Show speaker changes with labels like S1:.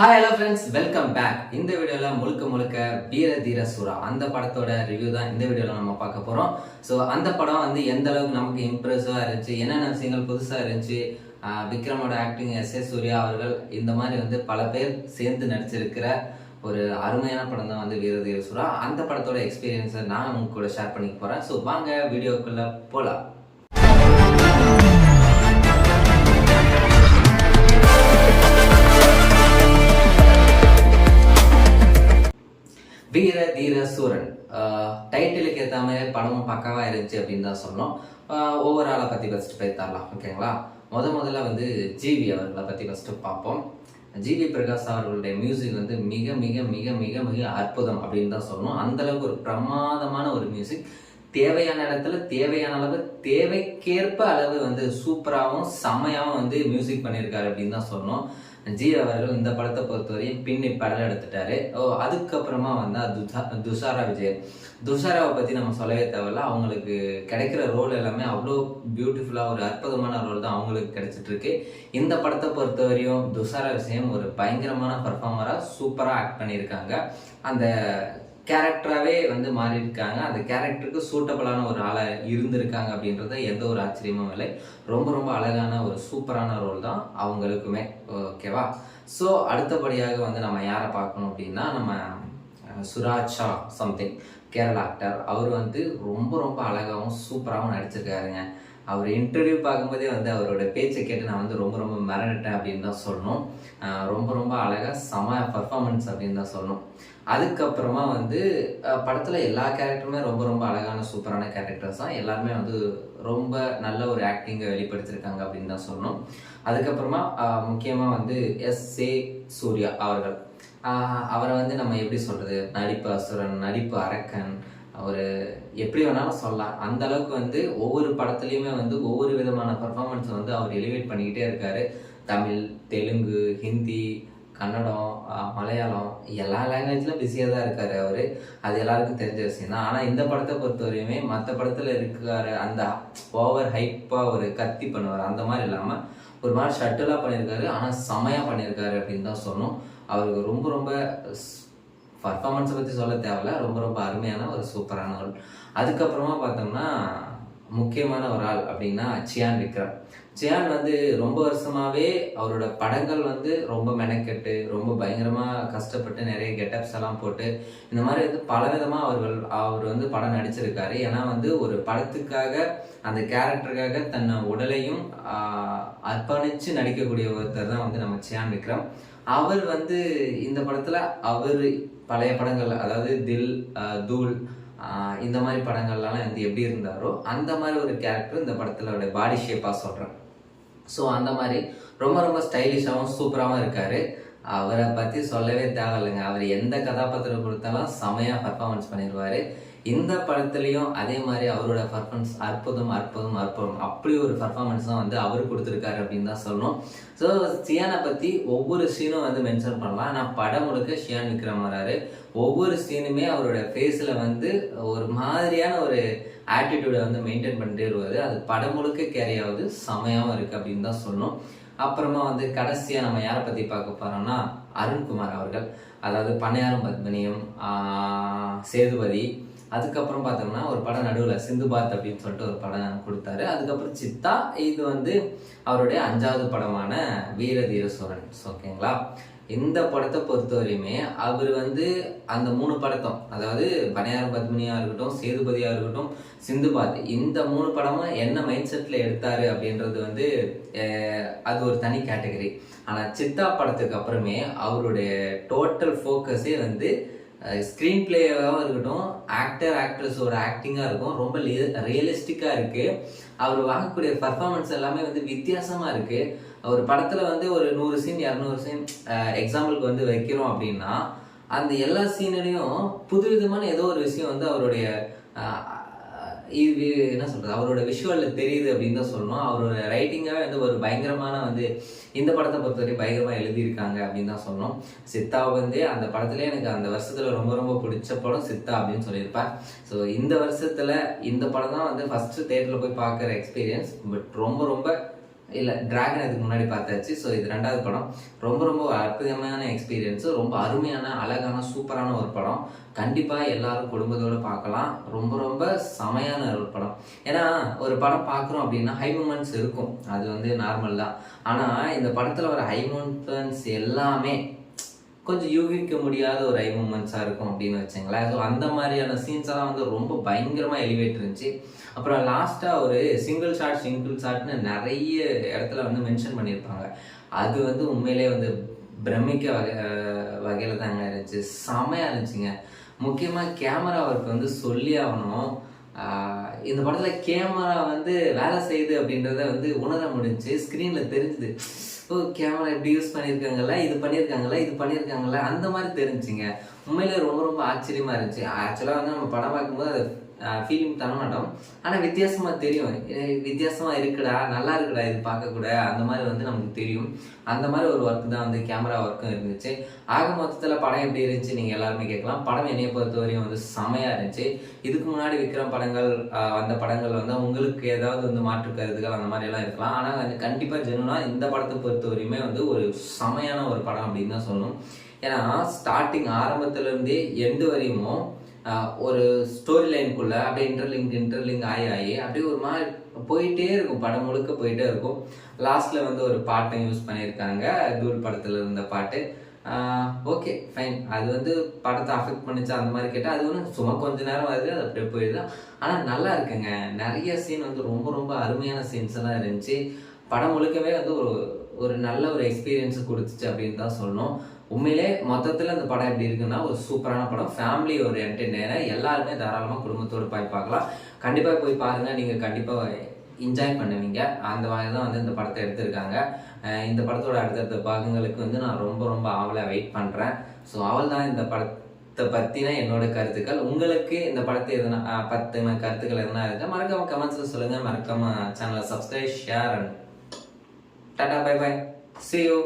S1: Hi hello friends, welcome back. இந்த வீடியோவில் முழுக்க வீர தீர சூரா அந்த படத்தோட ரிவ்யூ தான் இந்த வீடியோவில் நம்ம பார்க்க போகிறோம். ஸோ அந்த படம் வந்து எந்த அளவுக்கு நமக்கு இம்ப்ரெசிவாக இருந்துச்சு, என்னென்ன விஷயங்கள் புதுசாக இருந்துச்சு, விக்ரமோட ஆக்டிங், எஸ் சூர்யா அவர்கள், இந்த மாதிரி வந்து பல பேர் சேர்ந்து நடிச்சிருக்கிற ஒரு அருமையான படம் தான் வந்து வீர தீர சூரா. அந்த படத்தோட எக்ஸ்பீரியன்ஸை நான் உங்க கூட ஷேர் பண்ணிக்க போகிறேன். ஸோ வாங்க வீடியோக்குள்ளே போகலாம். வீர தீர சூரன் டைட்டிலுக்கு ஏற்ற மாதிரி படமும் பக்காவாக இருந்துச்சு அப்படின்னு தான் சொன்னோம். ஓவராலை பற்றி ஃபஸ்ட்டு போய் தரலாம், ஓகேங்களா? முதல்ல வந்து ஜிவி அவர்களை பற்றி ஃபஸ்ட்டு பார்ப்போம். ஜிவி பிரகாஷ் அவர்களுடைய மியூசிக் வந்து மிக மிக மிக மிக மிக அற்புதம் அப்படின்னு தான் சொல்லணும். அந்தளவுக்கு ஒரு பிரமாதமான ஒரு மியூசிக். தேவையான இடத்துல தேவையான அளவு தேவைக்கேற்ப அளவு வந்து சூப்பராகவும் செம்மையாகவும் வந்து மியூசிக் பண்ணியிருக்காரு அப்படின்னு தான் சொன்னோம். ஜி அவர்கள் இந்த படத்தை பொறுத்தவரையும் பின்னி படம் எடுத்துட்டாரு. அதுக்கப்புறமா வந்து துஷாரா விஜயன். துஷாராவை பற்றி நம்ம சொல்லவே தேவையில்ல. அவங்களுக்கு கிடைக்கிற ரோல் எல்லாமே அவ்வளோ பியூட்டிஃபுல்லாக ஒரு அற்புதமான ரோல் தான் அவங்களுக்கு கிடைச்சிட்டு இருக்கு. இந்த படத்தை பொறுத்தவரையும் துஷாரா விஜயன் ஒரு பயங்கரமான பர்ஃபார்மராக சூப்பராக ஆக்ட் பண்ணியிருக்காங்க. அந்த கேரக்டராகவே வந்து மாறி இருக்காங்க. அந்த கேரக்டருக்கு சூட்டபிளான ஒரு ஆளாக இருந்திருக்காங்க அப்படின்றத எந்த ஒரு ஆச்சரியமும் இல்லை. ரொம்ப அழகான ஒரு சூப்பரான ரோல் தான் அவங்களுக்குமே, ஓகேவா? ஸோ அடுத்தபடியாக வந்து நம்ம யாரை பார்க்கணும் அப்படின்னா, நம்ம சுராஜ் ஷா சம்திங், கேரளா ஆக்டர். அவர் வந்து ரொம்ப அழகாகவும் சூப்பராகவும் நடிச்சிருக்காருங்க. அவர் இன்டர்வியூ பார்க்கும்போதே வந்து அவரோட பேச்சை கேட்டு நான் வந்து ரொம்ப மிரண்டேன் அப்படின்னு தான் சொல்லணும். ரொம்ப அழகாக செம பர்ஃபார்மன்ஸ் அப்படின்னு தான் சொல்லணும். அதுக்கப்புறமா வந்து படத்தில் எல்லா கேரக்டருமே ரொம்ப அழகான சூப்பரான கேரக்டர்ஸ் தான். எல்லாருமே வந்து ரொம்ப நல்ல ஒரு ஆக்டிங்கை வெளிப்படுத்தியிருக்காங்க அப்படின்னு தான் சொல்லணும். அதுக்கப்புறமா முக்கியமாக வந்து எஸ் சூர்யா அவர்கள். அவரை வந்து நம்ம எப்படி சொல்கிறது, நடிப்பு அசுரன், நடிப்பு அரக்கன், அவர் எப்படி வேணாலும் சொல்லலாம். அந்த அளவுக்கு வந்து ஒவ்வொரு படத்துலையுமே வந்து ஒவ்வொரு விதமான பர்ஃபார்மன்ஸை வந்து அவர் எலிவேட் பண்ணிக்கிட்டே இருக்காரு. தமிழ், தெலுங்கு, ஹிந்தி, கன்னடம், மலையாளம், எல்லா லாங்குவேஜ்லையும் பிஸியாக தான் இருக்காரு அவர். அது எல்லாருக்கும் தெரிஞ்ச விஷயம் தான். ஆனால் இந்த படத்தை பொறுத்தவரையுமே மற்ற படத்தில் இருக்கிற அந்த ஓவர் ஹைப்பாக ஒரு கத்தி பண்ணுவார், அந்த மாதிரி இல்லாமல் ஒரு மாதிரி ஷட்டிலாக பண்ணியிருக்காரு. ஆனால் செமையாக பண்ணியிருக்காரு அப்படின்னு தான் சொன்னோம். அவருக்கு ரொம்ப பர்ஃபார்மன்ஸை பற்றி சொல்ல தேவையில்ல. ரொம்ப அருமையான ஒரு சூப்பரான ஆள். அதுக்கப்புறமா பார்த்தோம்னா முக்கியமான ஒரு ஆள் அப்படின்னா சியான் விக்ரம். சியான் வந்து ரொம்ப வருஷமாகவே அவரோட படங்கள் வந்து ரொம்ப மெனக்கெட்டு ரொம்ப பயங்கரமாக கஷ்டப்பட்டு நிறைய கெட்டப்ஸ் எல்லாம் போட்டு இந்த மாதிரி வந்து பலவிதமாக அவர் வந்து படம் நடிச்சிருக்காரு. ஏன்னா வந்து ஒரு படத்துக்காக அந்த கேரக்டருக்காக தன்னை உடலையும் அர்ப்பணித்து நடிக்கக்கூடிய ஒருத்தர் தான் வந்து நம்ம சியான் விக்ரம். அவர் வந்து இந்த படத்தில் அவர் பழைய படங்கள், அதாவது தில், தூள், இந்த மாதிரி படங்கள்லாம் வந்து எப்படி இருந்தாரோ அந்த மாதிரி ஒரு கேரக்டர் இந்த படத்தில் அவருடைய பாடி ஷேப்பாக சொல்கிறேன். ஸோ அந்த மாதிரி ரொம்ப ஸ்டைலிஷாகவும் சூப்பராகவும் இருக்கார். அவரை பற்றி சொல்லவே தேவையில்லைங்க. அவர் எந்த கதாபாத்திரம் கொடுத்தாலும் செமையாக பர்ஃபார்மன்ஸ் பண்ணிடுவார். இந்த படத்துலையும் அதே மாதிரி அவரோட பர்ஃபார்மன்ஸ் அற்புதம். அப்படி ஒரு பர்ஃபார்மன்ஸ் தான் வந்து அவர் கொடுத்துருக்காரு அப்படின்னு தான் சொல்லணும். ஸோ சியானை பற்றி ஒவ்வொரு சீனும் வந்து மென்ஷன் பண்ணலாம். ஆனால் படம் முழுக்க சியான் விக்ரம் வராரு. ஒவ்வொரு சீனுமே அவரோட ஃபேஸில் வந்து ஒரு மாதிரியான ஒரு ஆட்டிடியூடை வந்து மெயின்டைன் பண்ணிட்டே வருவார். அது படம் முழுக்க கேரி ஆகுது, செமையாகவும் இருக்குது அப்படின்னு தான் சொல்லணும். அப்புறமா வந்து கடைசியாக நம்ம யாரை பற்றி பார்க்க போகிறோம்னா அருண்குமார் அவர்கள். அதாவது பண்ணையாரும் பத்மினியும், சேதுபதி. அதுக்கப்புறம் பார்த்தோம்னா ஒரு படம் நடுவில் சிந்துபாத் அப்படின்னு சொல்லிட்டு ஒரு படம் கொடுத்தாரு. அதுக்கப்புறம் சித்தா. இது வந்து அவருடைய 5வது படமான வீர தீர சூரன், ஓகேங்களா? இந்த படத்தை பொறுத்தவரையுமே அவர் வந்து அந்த 3 படத்தும், அதாவது பண்ணையாரும் பத்மினியாக இருக்கட்டும், சேதுபதியாக இருக்கட்டும், சிந்துபாத், இந்த 3 படமும் என்ன மைண்ட் செட்டில் எடுத்தாரு அப்படின்றது வந்து அது ஒரு தனி கேட்டகரி. ஆனால் சித்தா படத்துக்கு அப்புறமே அவருடைய டோட்டல் ஃபோக்கஸே வந்து ஸ்க்ரீன் பிளேவாகவும் இருக்கட்டும், ஆக்ட்ரஸோட ஆக்டிங்காக இருக்கும். ரொம்ப ரியலிஸ்டிக்காக இருக்குது. அவர் வாங்கக்கூடிய பர்ஃபார்மன்ஸ் எல்லாமே வந்து வித்தியாசமாக இருக்குது. ஒரு படத்தில் வந்து ஒரு 100 சீன் 200 சீன் எக்ஸாம்பிளுக்கு வந்து வைக்கிறோம் அப்படின்னா, அந்த எல்லா சீன்லையும் புதுவிதமான ஏதோ ஒரு விஷயம் வந்து அவருடைய இது என்ன சொல்கிறது, அவரோட விஷுவலில் தெரியுது அப்படின்னு தான் சொல்லணும். அவரோட ரைட்டிங்காகவே வந்து ஒரு பயங்கரமான வந்து இந்த படத்தை பொறுத்தவரைக்கும் பயங்கரமாக எழுதியிருக்காங்க அப்படின்னு தான் சொல்லணும். சித்தாவை வந்து அந்த படத்துலேயே எனக்கு அந்த வருஷத்தில் ரொம்ப பிடிச்ச படம் சித்தா அப்படின்னு சொல்லியிருப்பேன். ஸோ இந்த வருஷத்தில் இந்த படம் தான் வந்து ஃபஸ்ட்டு தேட்டரில் போய் பார்க்குற எக்ஸ்பீரியன்ஸ். பட் ரொம்ப இல்லை டிராகன் இதுக்கு முன்னாடி பார்த்தாச்சு. ஸோ இது 2வது படம். ரொம்ப ரொம்ப அற்புதமான எக்ஸ்பீரியன்ஸு, ரொம்ப அருமையான அழகான சூப்பரான ஒரு படம். கண்டிப்பாக எல்லாரும் குடும்பத்தோடு பார்க்கலாம். ரொம்ப ரொம்ப செமையான ஒரு படம். ஏன்னா ஒரு படம் பார்க்குறோம் அப்படின்னா ஹை மூமெண்ட்ஸ் இருக்கும், அது வந்து நார்மல் தான். ஆனால் இந்த படத்தில் வர ஹை மூமெண்ட்ஸ் எல்லாமே கொஞ்சம் யூகிக்க முடியாத ஒரு ஹை மூமெண்ட்ஸாக இருக்கும் அப்படின்னு வச்சுங்களேன். ஸோ அந்த மாதிரியான சீன்ஸ் எல்லாம் வந்து ரொம்ப பயங்கரமாக எலிவேட் இருந்துச்சு. அப்புறம் லாஸ்ட்டாக ஒரு சிங்கிள் ஷாட்னு நிறைய இடத்துல வந்து மென்ஷன் பண்ணியிருப்பாங்க. அது வந்து உண்மையிலே வந்து பிரமிக்க வகையில் தாங்க இருந்துச்சு. செமையாக இருந்துச்சுங்க. முக்கியமாக கேமரா ஒர்க் வந்து சொல்லி ஆகணும். இந்த படத்தில் கேமரா வந்து வேலை செய்யுது அப்படின்றத வந்து உணர முடிஞ்சு, ஸ்க்ரீனில் தெரிஞ்சுது. ஓ, கேமரா இப்படி யூஸ் பண்ணியிருக்காங்களா, இது பண்ணியிருக்காங்களா அந்த மாதிரி தெரிஞ்சுங்க. உண்மையிலே ரொம்ப ரொம்ப ஆச்சரியமாக இருந்துச்சு. ஆக்சுவலாக வந்து நம்ம படம் பார்க்கும்போது அது ஃபீலிங் தர மாட்டோம். ஆனால் வித்தியாசமாக தெரியும், வித்தியாசமாக இருக்குடா, நல்லா இருக்குடா இது பார்க்கக்கூட, அந்த மாதிரி வந்து நமக்கு தெரியும். அந்த மாதிரி ஒரு ஒர்க் தான் வந்து கேமரா ஒர்க்கும் இருந்துச்சு. ஆக மொத்தத்தில் படம் எப்படி இருந்துச்சு நீங்கள் எல்லாருமே கேட்கலாம். படம் என்னையை பொறுத்தவரையும் வந்து செமையாக இருந்துச்சு. இதுக்கு முன்னாடி விக்ரம் படங்கள் வந்த படங்கள் வந்து உங்களுக்கு ஏதாவது வந்து மாற்று கருத்துக்கள் அந்த மாதிரியெல்லாம் இருக்கலாம். ஆனால் வந்து கண்டிப்பாக ஜெனுவனாக இந்த படத்தை பொறுத்தவரையுமே வந்து ஒரு செமையான ஒரு படம் அப்படின்னு தான் சொல்லணும். ஏன்னா ஸ்டார்டிங் ஆரம்பத்துலேருந்தே எண்டு வரையுமோ ஒரு ஸ்டோரி லைனுக்குள்ளே அப்படியே இன்டர்லிங்க் ஆகி அப்படியே ஒரு மாதிரி போயிட்டே இருக்கும். படம் முழுக்க போயிட்டே இருக்கும். லாஸ்ட்டில் வந்து ஒரு பாட்டும் யூஸ் பண்ணியிருக்காங்க, தூள் படத்தில் இருந்த பாட்டு. Okay fine. அது வந்து படத்தை அஃபெக்ட் பண்ணிச்சா அந்த மாதிரி கேட்டால் அது வந்து சும்மா கொஞ்ச நேரம் வருது, அது அப்படியே போயிடுது. ஆனால் நல்லா இருக்குங்க. நிறைய சீன் வந்து ரொம்ப ரொம்ப அருமையான சீன்ஸ் எல்லாம் இருந்துச்சு. படம் முழுக்கவே வந்து ஒரு நல்ல ஒரு எக்ஸ்பீரியன்ஸை கொடுத்துச்சு அப்படின்னு தான் சொல்லணும். உண்மையிலே மொத்தத்தில் அந்த படம் எப்படி இருக்குன்னா ஒரு சூப்பரான படம். ஃபேமிலி ஒரு என்டர்டெய்னர், எல்லாருமே தாராளமாக குடும்பத்தோடு போய் பார்க்கலாம். கண்டிப்பாக போய் பாருங்கள், நீங்கள் கண்டிப்பாக என்ஜாய் பண்ணுவீங்க. அந்த வகையில் தான் வந்து இந்த படத்தை எடுத்திருக்காங்க. இந்த படத்தோட அடுத்தடுத்த பாகங்களுக்கு வந்து நான் ரொம்ப ரொம்ப ஆவலாக வெயிட் பண்ணுறேன். ஸோ அவள் தான் இந்த படத்தை பற்றின என்னோட கருத்துக்கள். உங்களுக்கு இந்த படத்தை எதுனா பற்றின கருத்துக்கள் எதுனா இருக்குது மறக்காம கமெண்ட்ஸில் சொல்லுங்கள். மறக்காம சேனலை subscribe, share and tata, bye bye, see you.